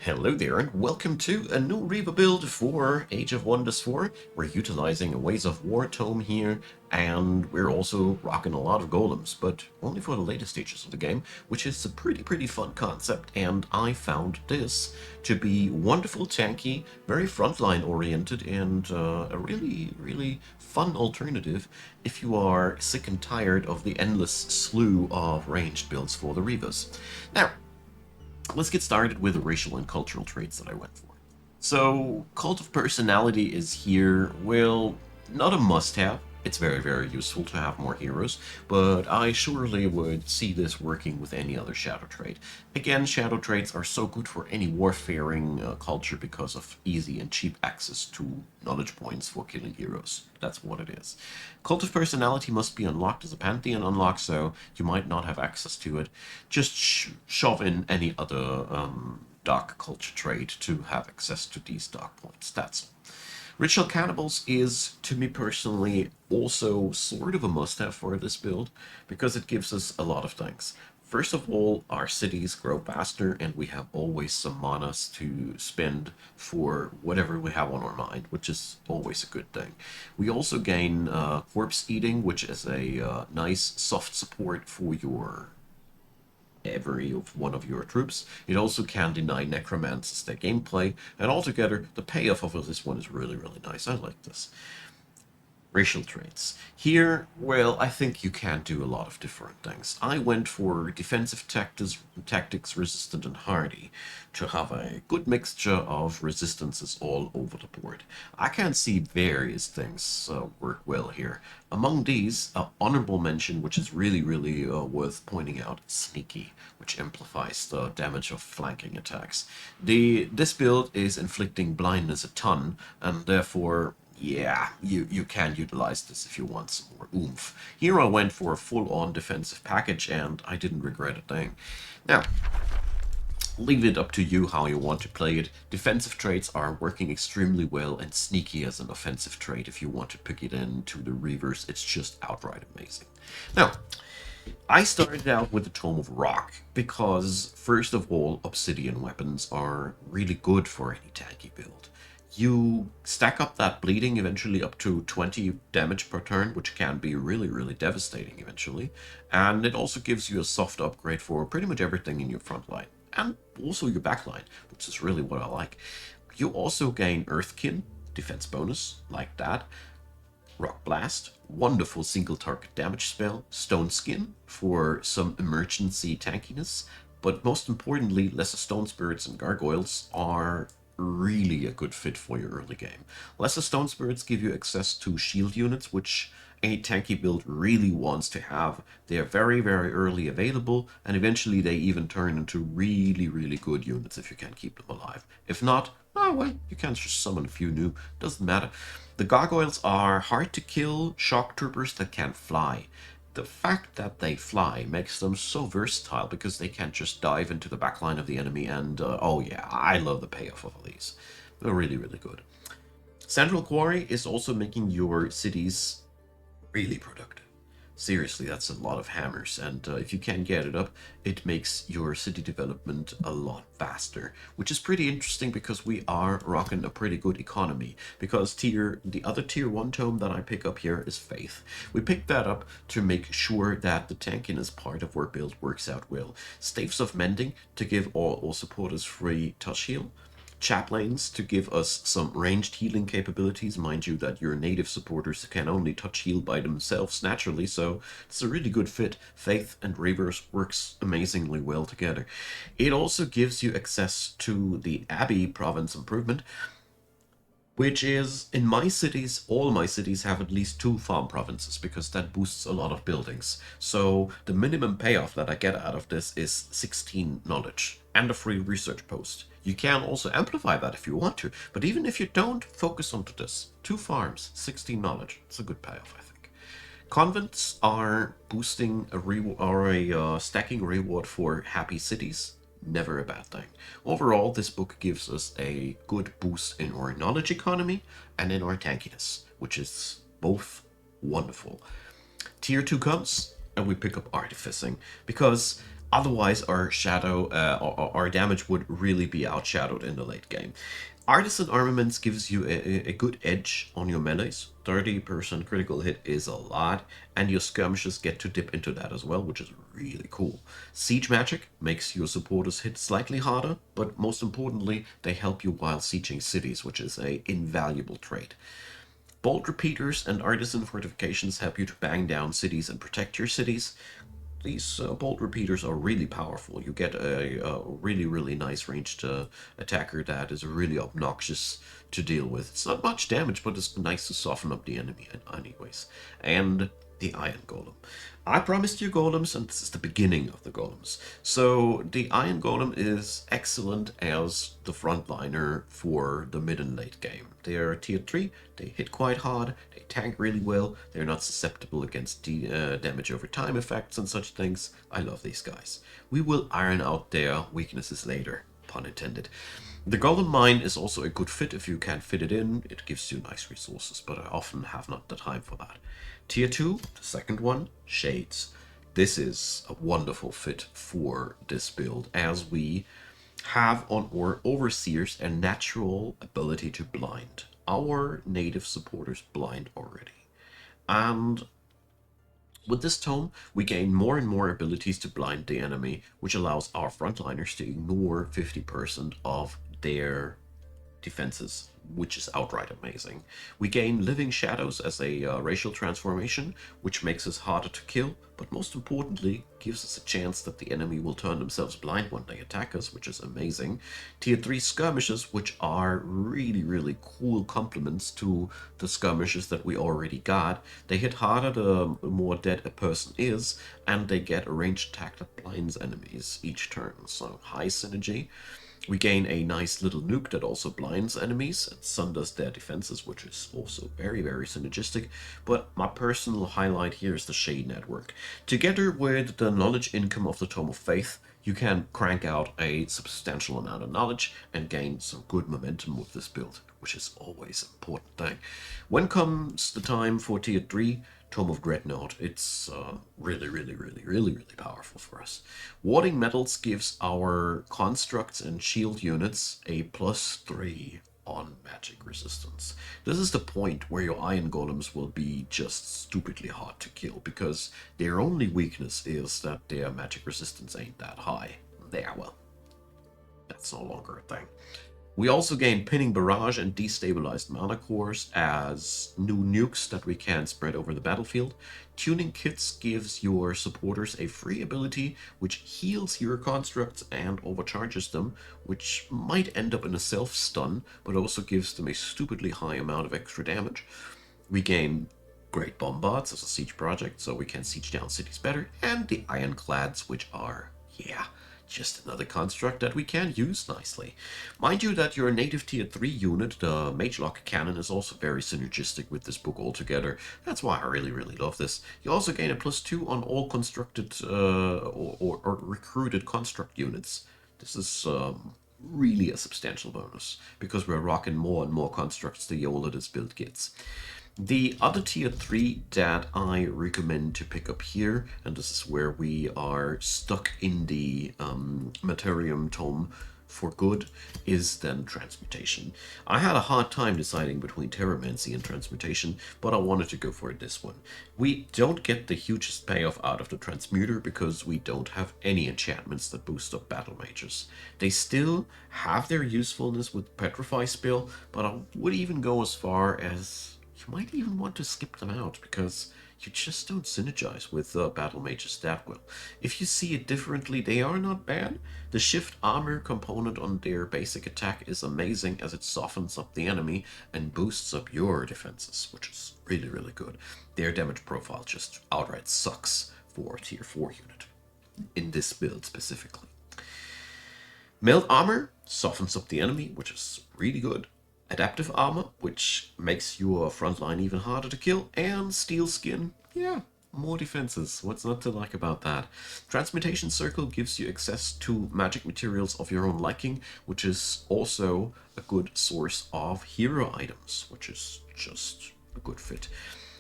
Hello there, and welcome to a new Reaver build for Age of Wonders 4. We're utilizing a Ways of War tome here, and we're also rocking a lot of golems, but only for the later stages of the game, which is a pretty fun concept, and I found this to be wonderful, tanky, very frontline oriented, and a really fun alternative if you are sick and tired of the endless slew of ranged builds for the Reavers. Now, let's get started with the racial and cultural traits that I went for. So, Cult of Personality is here. Well, not a must-have. It's very useful to have more heroes, but I surely would see this working with any other shadow trait. Again, shadow traits are so good for any warfaring culture because of easy and cheap access to knowledge points for killing heroes. That's what it is. Cult of Personality must be unlocked as a Pantheon unlock, so you might not have access to it. Just shove in any other dark culture trait to have access to these dark points. That's all. Ritual Cannibals is, to me personally, also sort of a must-have for this build, because it gives us a lot of things. First of all, our cities grow faster, and we have always some manas to spend for whatever we have on our mind, which is always a good thing. We also gain Corpse Eating, which is a nice soft support for your every one of your troops. It also can deny necromancers their gameplay, and altogether the payoff of this one is really nice. I like this. Racial traits. Here, well, I think you can do a lot of different things. I went for defensive tactics, resistant, and hardy to have a good mixture of resistances all over the board. I can see various things work well here. Among these, honorable mention, which is really worth pointing out, Sneaky, which amplifies the damage of flanking attacks. This build is inflicting blindness a ton, and therefore yeah, you can utilize this if you want some more oomph. Here I went for a full-on defensive package, and I didn't regret a thing. Now, leave it up to you how you want to play it. Defensive traits are working extremely well, and Sneaky as an offensive trait, if you want to pick it into the Reavers, it's just outright amazing. Now, I started out with the Tome of Rock because, first of all, obsidian weapons are really good for any tanky build. You stack up that bleeding eventually up to 20 damage per turn, which can be really devastating eventually. And it also gives you a soft upgrade for pretty much everything in your front line. And also your back line, which is really what I like. You also gain Earthkin, defense bonus, like that. Rock Blast, wonderful single target damage spell. Stone Skin for some emergency tankiness. But most importantly, Lesser Stone Spirits and Gargoyles are really a good fit for your early game. Lesser Stone Spirits give you access to shield units, which any tanky build really wants to have. They are very early available, and eventually they even turn into really good units if you can keep them alive. If not, oh well, you can just summon a few new, doesn't matter. The Gargoyles are hard to kill shock troopers that can fly. The fact that they fly makes them so versatile because they can just dive into the backline of the enemy, and oh yeah, I love the payoff of these. They're really good. Central Quarry is also making your cities really productive. Seriously, that's a lot of hammers, and if you can get it up, it makes your city development a lot faster, which is pretty interesting because we are rocking a pretty good economy, because the other tier 1 tome that I pick up here is Faith. We picked that up to make sure that the tankiness part of our build works out well. Staves of Mending to give all supporters free touch heal. Chaplains to give us some ranged healing capabilities. Mind you that your native supporters can only touch heal by themselves naturally, so it's a really good fit. Faith and Reavers works amazingly well together. It also gives you access to the Abbey Province Improvement, which is, in my cities, all my cities have at least 2 farm provinces, because that boosts a lot of buildings. So the minimum payoff that I get out of this is 16 knowledge and a free research post. You can also amplify that if you want to, but even if you don't, focus onto this. 2 farms, 16 knowledge. It's a good payoff, I think. Convents are boosting a stacking reward for happy cities. Never a bad thing. Overall, this book gives us a good boost in our knowledge economy and in our tankiness, which is both wonderful. Tier 2 comes, and we pick up Artificing, because Otherwise, our shadow, our damage would really be outshadowed in the late game. Artisan Armaments gives you a good edge on your melees. 30% critical hit is a lot, and your skirmishes get to dip into that as well, which is really cool. Siege Magic makes your supporters hit slightly harder, but most importantly, they help you while sieging cities, which is a invaluable trait. Bolt Repeaters and Artisan Fortifications help you to bang down cities and protect your cities. These bolt repeaters are really powerful. You get a really, really nice ranged attacker that is really obnoxious to deal with. It's not much damage, but it's nice to soften up the enemy anyways. And the Iron Golem. I promised you golems, and this is the beginning of the golems. So the Iron Golem is excellent as the frontliner for the mid and late game. They are tier 3, they hit quite hard, they tank really well, they're not susceptible against damage over time effects and such things. I love these guys. We will iron out their weaknesses later, pun intended. The Golem Mine is also a good fit if you can fit it in. It gives you nice resources, but I often have not the time for that. Tier 2, the second one, Shades. This is a wonderful fit for this build, as we have on our Overseers a natural ability to blind. Our native supporters blind already. And with this tome, we gain more and more abilities to blind the enemy, which allows our frontliners to ignore 50% of their defenses, which is outright amazing. We gain Living Shadows as a racial transformation, which makes us harder to kill, but most importantly, gives us a chance that the enemy will turn themselves blind when they attack us, which is amazing. Tier 3 Skirmishes, which are really, really cool complements to the skirmishes that we already got. They hit harder the more dead a person is, and they get a ranged attack that blinds enemies each turn, so high synergy. We gain a nice little nuke that also blinds enemies and sunders their defenses, which is also very, very synergistic. But my personal highlight here is the Shade Network. Together with the knowledge income of the Tome of Faith, you can crank out a substantial amount of knowledge and gain some good momentum with this build, which is always an important thing. When comes the time for Tier 3, Tome of Dreadnought, it's really, really, really, really, really powerful for us. Warding Metals gives our constructs and shield units a +3 on magic resistance. This is the point where your Iron Golems will be just stupidly hard to kill, because their only weakness is that their magic resistance ain't that high. There, well, that's no longer a thing. We also gain Pinning Barrage and Destabilized Mana Cores as new nukes that we can spread over the battlefield. Tuning Kits gives your supporters a free ability which heals your constructs and overcharges them, which might end up in a self-stun, but also gives them a stupidly high amount of extra damage. We gain Great Bombards as a siege project, so we can siege down cities better, and the Ironclads, which are, yeah, just another construct that we can use nicely. Mind you that your native tier 3 unit, the Magelock Cannon, is also very synergistic with this book altogether. That's why I really, really love this. You also gain a +2 on all constructed or recruited construct units. This is really a substantial bonus, because we're rocking more and more constructs the older this build gets. The other tier 3 that I recommend to pick up here, and this is where we are stuck in the Materium Tome for good, is then Transmutation. I had a hard time deciding between Terramancy and Transmutation, but I wanted to go for this one. We don't get the hugest payoff out of the Transmuter because we don't have any enchantments that boost up Battle Mages. They still have their usefulness with Petrify Spell, but I would even go as far as you might even want to skip them out, because you just don't synergize with Battle Mages that well. If you see it differently, they are not bad. The Shift Armor component on their basic attack is amazing, as it softens up the enemy and boosts up your defenses, which is really, really good. Their damage profile just outright sucks for a tier 4 unit, in this build specifically. Meld Armor softens up the enemy, which is really good. Adaptive Armor, which makes your frontline even harder to kill, and Steel Skin, yeah, more defenses. What's not to like about that? Transmutation Circle gives you access to magic materials of your own liking, which is also a good source of hero items, which is just a good fit.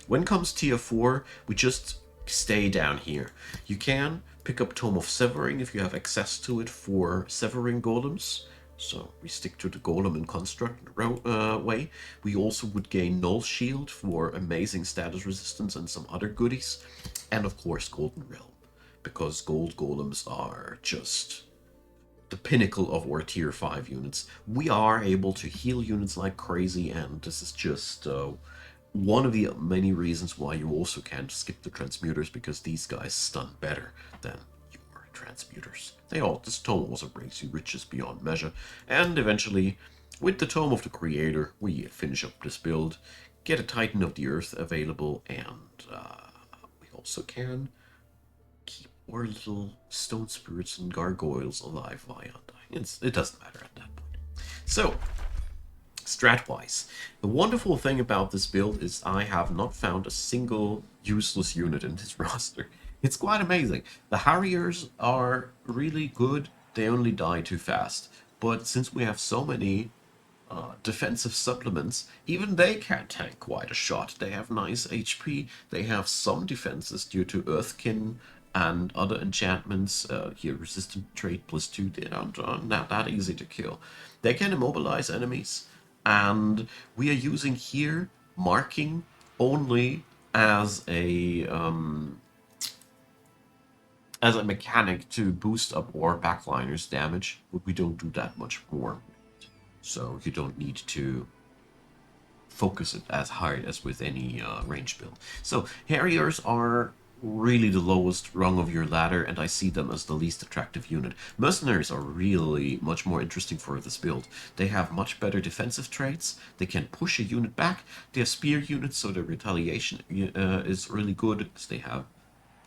When comes tier 4, we just stay down here. You can Pick up Tome of Severing if you have access to it for severing golems. So we stick to the golem and construct way. We also would gain Null Shield for amazing status resistance and some other goodies. And of course Golden Realm, because gold golems are just the pinnacle of our tier 5 units. We are able to heal units like crazy, and this is just one of the many reasons why you also can't skip the transmuters, because these guys stun better than your transmuters. This tome also brings you riches beyond measure, and eventually, with the Tome of the Creator, we finish up this build, get a Titan of the Earth available, and we also can keep our little stone spirits and gargoyles alive via undying. It doesn't matter at that point. So, strat-wise, the wonderful thing about this build is I have not found a single useless unit in this roster. It's quite amazing. The Harriers are really good, they only die too fast. But since we have so many defensive supplements, even they can tank quite a shot. They have nice HP, they have some defenses due to Earthkin and other enchantments. Here, resistant trait +2, they aren't not that easy to kill. They can immobilize enemies, and we are using here marking only as a mechanic to boost up our backliners' damage, but we don't do that much more. So you don't need to focus it as hard as with any range build. So Harriers are really the lowest rung of your ladder, and I see them as the least attractive unit. Mercenaries are really much more interesting for this build. They have much better defensive traits, they can push a unit back, they have spear units, so their retaliation is really good, because they have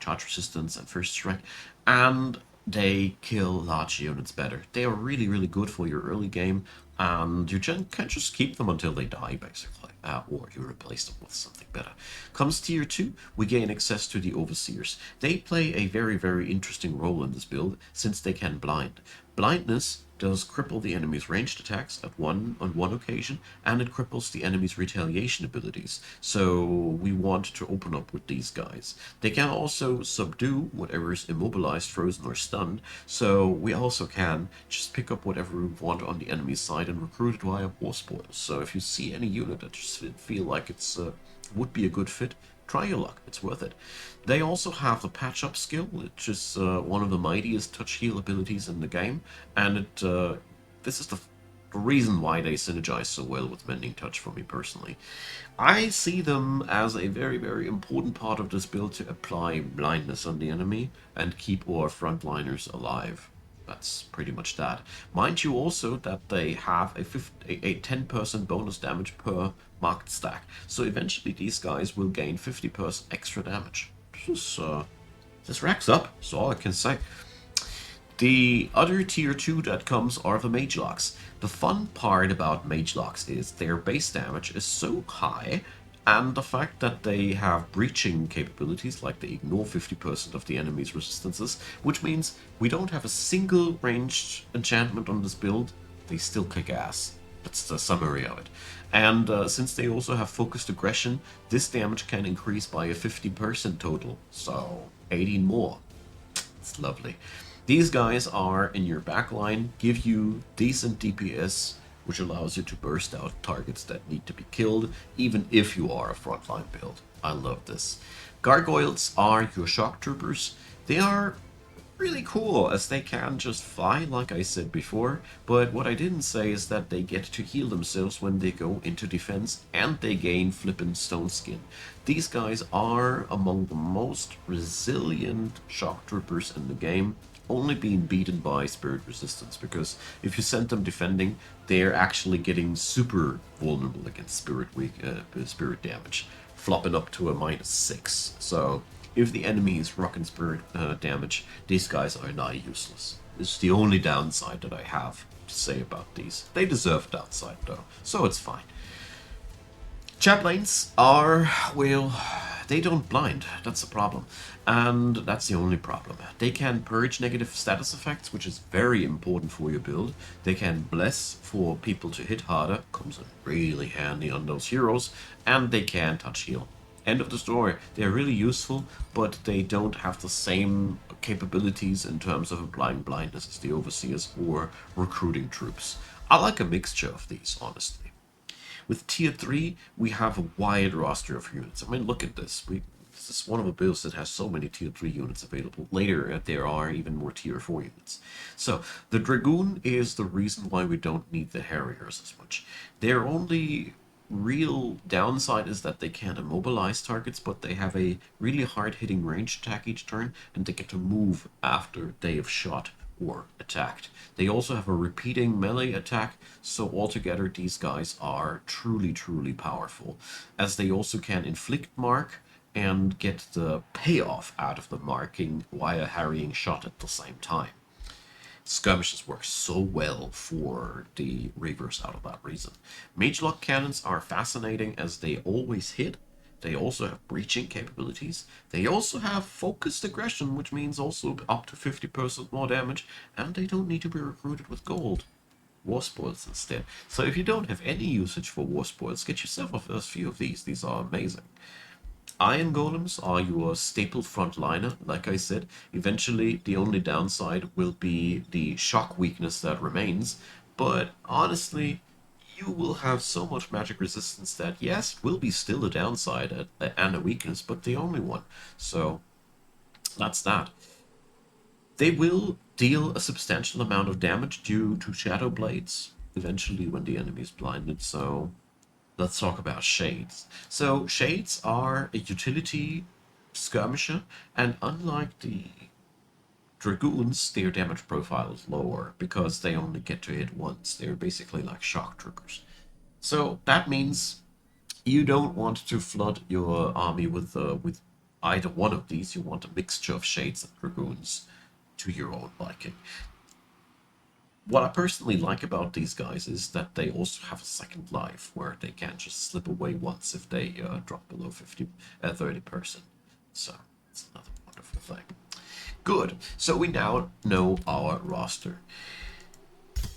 charge resistance and first strike, and they kill large units better. They are really, really good for your early game, and you can just keep them until they die, basically, or you replace them with something better. Comes tier 2, we gain access to the Overseers. They play a very, very interesting role in this build, since they can blind. Blindness does cripple the enemy's ranged attacks on one occasion, and it cripples the enemy's retaliation abilities. So we want to open up with these guys. They can also subdue whatever is immobilized, frozen, or stunned, so we also can just pick up whatever we want on the enemy's side and recruit it via war spoils. So if you see any unit that just feel like it's would be a good fit, try your luck, it's worth it. They also have the patch up skill, which is one of the mightiest touch heal abilities in the game, and this is the reason why they synergize so well with Mending Touch for me personally. I see them as a very, very important part of this build to apply blindness on the enemy and keep our frontliners alive. That's pretty much that. Mind you also that they have a 10% bonus damage per marked stack. So eventually these guys will gain 50% extra damage. This racks up, that's all I can say. The other tier 2 that comes are the Mage Locks. The fun part about Mage Locks is their base damage is so high, and the fact that they have breaching capabilities, like they ignore 50% of the enemy's resistances, which means we don't have a single ranged enchantment on this build, they still kick ass. That's the summary of it. And since they also have focused aggression, this damage can increase by a 50% total, so 18 more. It's lovely. These guys are in your backline, give you decent DPS, which allows you to burst out targets that need to be killed, even if you are a frontline build. I love this. Gargoyles are your shock troopers. They are really cool, as they can just fly, like I said before, but what I didn't say is that they get to heal themselves when they go into defense, and they gain flippin' stone skin. These guys are among the most resilient shock troopers in the game, only being beaten by spirit resistance, because if you send them defending, they're actually getting super vulnerable against spirit damage, flopping up to a -6. So if the enemy is rocking spirit damage, these guys are nigh useless. It's the only downside that I have to say about these. They deserve downside though, so it's fine. Chat lanes are, well, they don't blind, that's the problem. And that's the only problem. They can purge negative status effects, which is very important for your build. They can bless for people to hit harder, comes in really handy on those heroes, and they can touch heal. End of the story. They're really useful, but they don't have the same capabilities in terms of applying blindness as the Overseers or recruiting troops. I like a mixture of these, honestly. With Tier 3, we have a wide roster of units. I mean, look at this. This is one of the builds that has so many Tier 3 units available. Later, there are even more Tier 4 units. So, the Dragoon is the reason why we don't need the Harriers as much. They're only real downside is that they can't immobilize targets, but they have a really hard-hitting range attack each turn, and they get to move after they have shot or attacked. They also have a repeating melee attack, so altogether these guys are truly, truly powerful, as they also can inflict mark and get the payoff out of the marking via harrying shot at the same time. Skirmishes work so well for the Reavers out of that reason. Mage-lock cannons are fascinating as they always hit. They also have breaching capabilities. They also have focused aggression, which means also up to 50% more damage, and they don't need to be recruited with gold. War spoils instead. So if you don't have any usage for war spoils, get yourself a few of these. These are amazing. Iron golems are your staple frontliner, like I said. Eventually, the only downside will be the shock weakness that remains, but honestly, you will have so much magic resistance that, yes, will be still a downside and a weakness, but the only one. So, that's that. They will deal a substantial amount of damage due to shadow blades, eventually when the enemy is blinded, so let's talk about Shades. So, Shades are a utility skirmisher, and unlike the Dragoons, their damage profile is lower because they only get to hit once. They're basically like shock triggers. So, that means you don't want to flood your army with either one of these. You want a mixture of Shades and Dragoons to your own liking. What I personally like about these guys is that they also have a second life where they can just slip away once if they drop below 30%. So it's another wonderful thing. Good. So we now know our roster.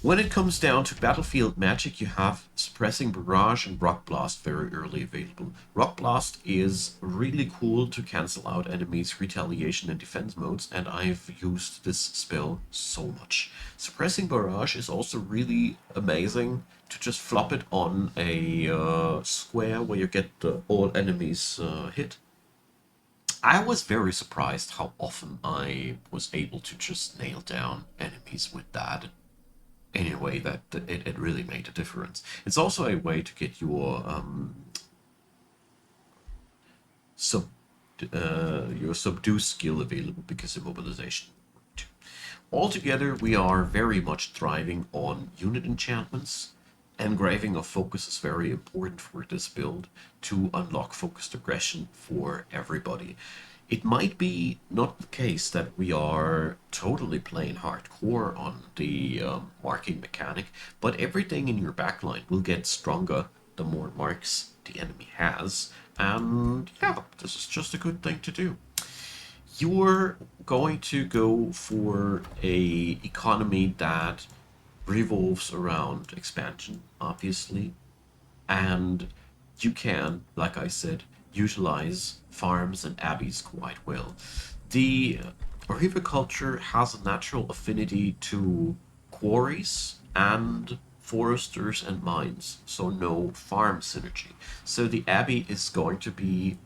When it comes down to battlefield magic, you have Suppressing Barrage and Rock Blast very early available. Rock Blast is really cool to cancel out enemies' retaliation and defense modes, and I've used this spell so much. Suppressing Barrage is also really amazing to just flop it on a square where you get all enemies hit. I was very surprised how often I was able to just nail down enemies with that anyway, that it really made a difference. It's also a way to get sub your subdue skill available because of mobilization. Altogether, we are very much thriving on unit enchantments. Engraving of focus is very important for this build to unlock focused aggression for everybody. It might be not the case that we are totally playing hardcore on the marking mechanic, but everything in your backline will get stronger the more marks the enemy has, and yeah, this is just a good thing to do. You're going to go for a economy that revolves around expansion, obviously, and you can, like I said, utilize farms and abbeys quite well. The Reaver Culture has a natural affinity to quarries and foresters and mines, so no farm synergy. So the abbey is going to be,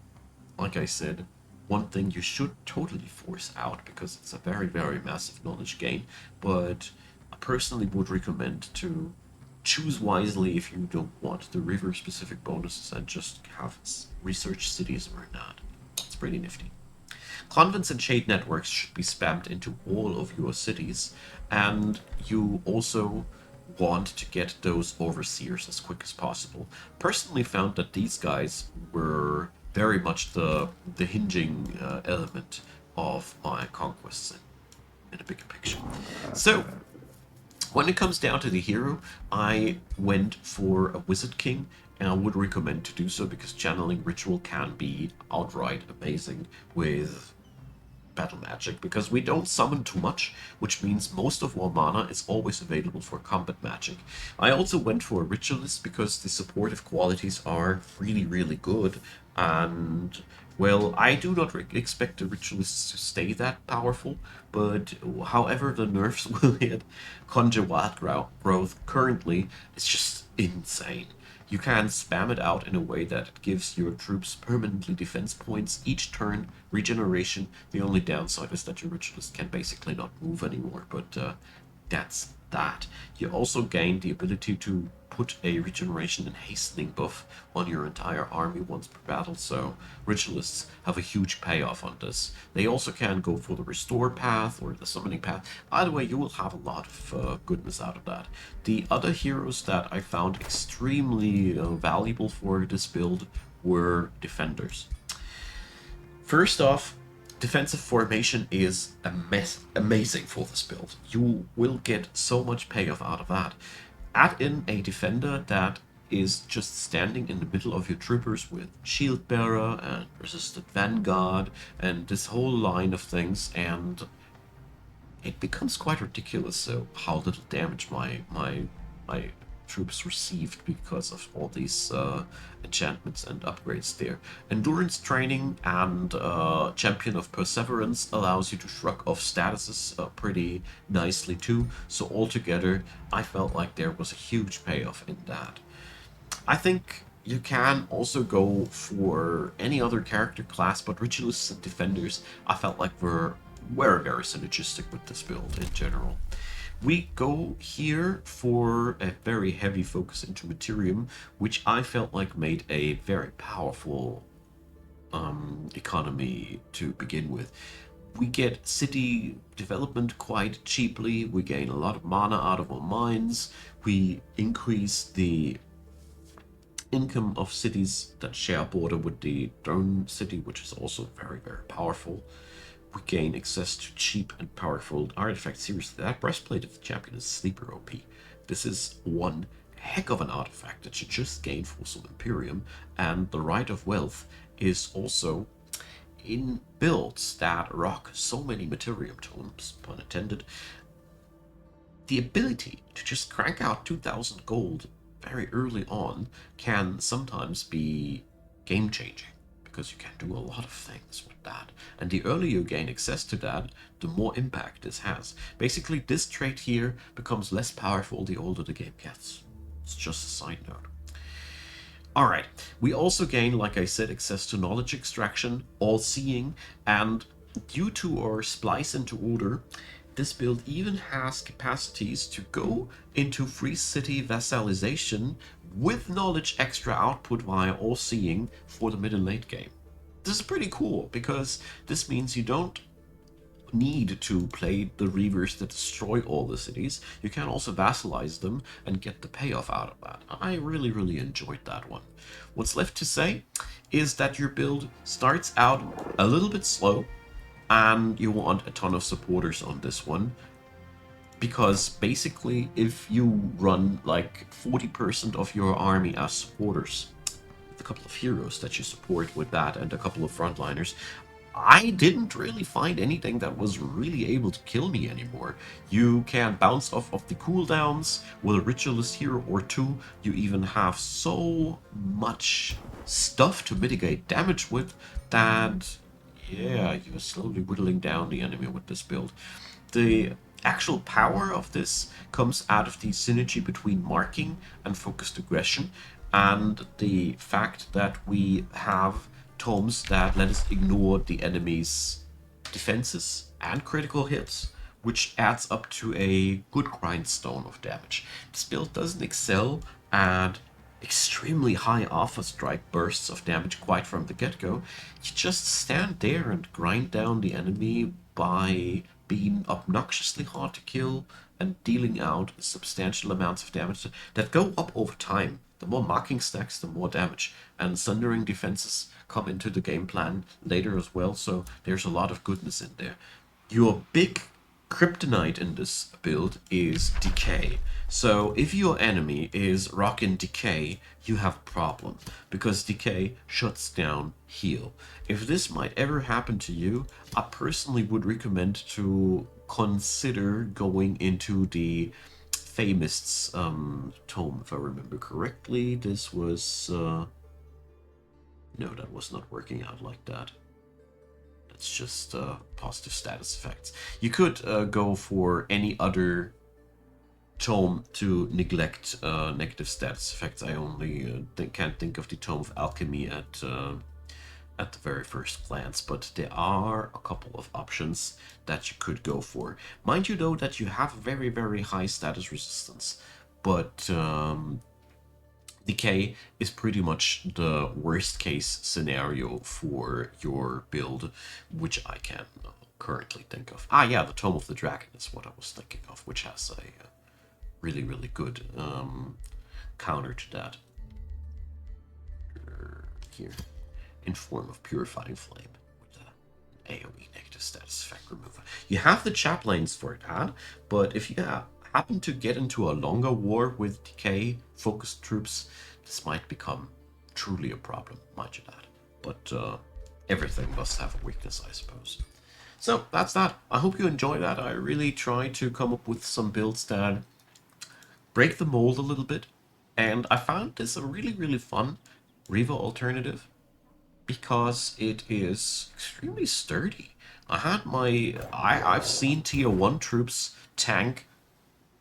like I said, one thing you should totally force out because it's a very, very massive knowledge gain. But I personally would recommend to choose wisely if you don't want the river specific bonuses and just have research cities or not. It's pretty nifty. Convents and shade networks should be spammed into all of your cities, and you also want to get those overseers as quick as possible. Personally found that these guys were very much the hinging element of my conquests in a bigger picture. So, when it comes down to the hero, I went for a Wizard King, and I would recommend to do so because channeling ritual can be outright amazing with battle magic, because we don't summon too much, which means most of our mana is always available for combat magic. I also went for a ritualist because the supportive qualities are really, really good. And, well, I do not expect the ritualists to stay that powerful, but however the nerfs will hit, Conjure Wild growth currently is just insane. You can spam it out in a way that it gives your troops permanently defense points each turn, regeneration. The only downside is that your ritualist can basically not move anymore, but that's that. You also gain the ability to put a regeneration and hastening buff on your entire army once per battle, so ritualists have a huge payoff on this. They also can go for the restore path or the summoning path. Either way, you will have a lot of goodness out of that. The other heroes that I found extremely valuable for this build were defenders. First off, defensive formation is amazing for this build. You will get so much payoff out of that. Add in a defender that is just standing in the middle of your troopers with shield bearer and resistant vanguard and this whole line of things, and it becomes quite ridiculous how little damage my troops received because of all these enchantments and upgrades there. Endurance training and Champion of Perseverance allows you to shrug off statuses pretty nicely too. So altogether, I felt like there was a huge payoff in that. I think you can also go for any other character class, but Ritualists and Defenders I felt like were very synergistic with this build in general. We go here for a very heavy focus into Materium, which I felt like made a very powerful economy to begin with. We get city development quite cheaply, we gain a lot of mana out of our mines, we increase the income of cities that share a border with the drone city, which is also very powerful. We gain access to cheap and powerful artifacts. Seriously, that breastplate of the champion is sleeper OP. This is one heck of an artifact that you just gain for some Imperium, and the Right of Wealth is also in builds that rock so many Materium tomes, pun intended. The ability to just crank out 2000 gold very early on can sometimes be game changing, because you can do a lot of things with that. And the earlier you gain access to that, the more impact this has. Basically, this trait here becomes less powerful the older the game gets. It's just a side note. Alright, we also gain, like I said, access to knowledge extraction, all-seeing, and due to our splice into order, this build even has capacities to go into free city vassalization with knowledge extra output via all-seeing for the mid and late game. This is pretty cool, because this means you don't need to play the Reavers that destroy all the cities. You can also vassalize them and get the payoff out of that. I really enjoyed that one. What's left to say is that your build starts out a little bit slow, and you want a ton of supporters on this one, because basically if you run like 40% of your army as supporters, with a couple of heroes that you support with that and a couple of frontliners, I didn't really find anything that was really able to kill me anymore. You can bounce off of the cooldowns with a ritualist hero or two. You even have so much stuff to mitigate damage with that, yeah, you're slowly whittling down the enemy with this build. The actual power of this comes out of the synergy between marking and focused aggression, and the fact that we have tomes that let us ignore the enemy's defenses and critical hits, which adds up to a good grindstone of damage. This build doesn't excel at extremely high alpha strike bursts of damage quite from the get-go. You just stand there and grind down the enemy by being obnoxiously hard to kill and dealing out substantial amounts of damage that go up over time. The more marking stacks, the more damage. And sundering defenses come into the game plan later as well, so there's a lot of goodness in there. Your big kryptonite in this build is decay. So if your enemy is rocking decay, you have a problem, because decay shuts down heal. If this might ever happen to you, I personally would recommend to consider going into the famous tome, if I remember correctly. This was No, that was not working out like that. That's just positive status effects. You could go for any other tome to neglect negative status effects. I only can't think of the Tome of Alchemy at the very first glance, but there are a couple of options that you could go for. Mind you, though, that you have very, very high status resistance, but decay is pretty much the worst case scenario for your build, which I can currently think of. Ah, yeah, the Tome of the Dragon is what I was thinking of, which has a really, really good counter to that here in form of Purifying Flame with the AoE negative status effect remover. You have the chaplains for that, but if you happen to get into a longer war with decay focused troops, this might become truly a problem, mind you that. But everything must have a weakness, I suppose. So that's that. I hope you enjoy that. I really try to come up with some builds that break the mold a little bit, and I found this a really, really fun Reaver alternative because it is extremely sturdy. I've seen tier 1 troops tank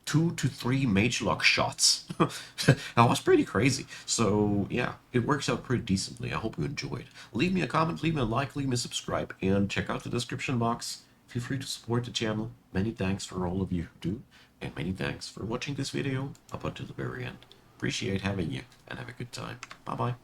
2 to 3 mage lock shots. That was pretty crazy. So yeah, it works out pretty decently. I hope you enjoyed. Leave me a comment, leave me a like, leave me a subscribe, and check out the description box. Feel free to support the channel. Many thanks for all of you who do, and many thanks for watching this video up until the very end. Appreciate having you, and have a good time. Bye bye.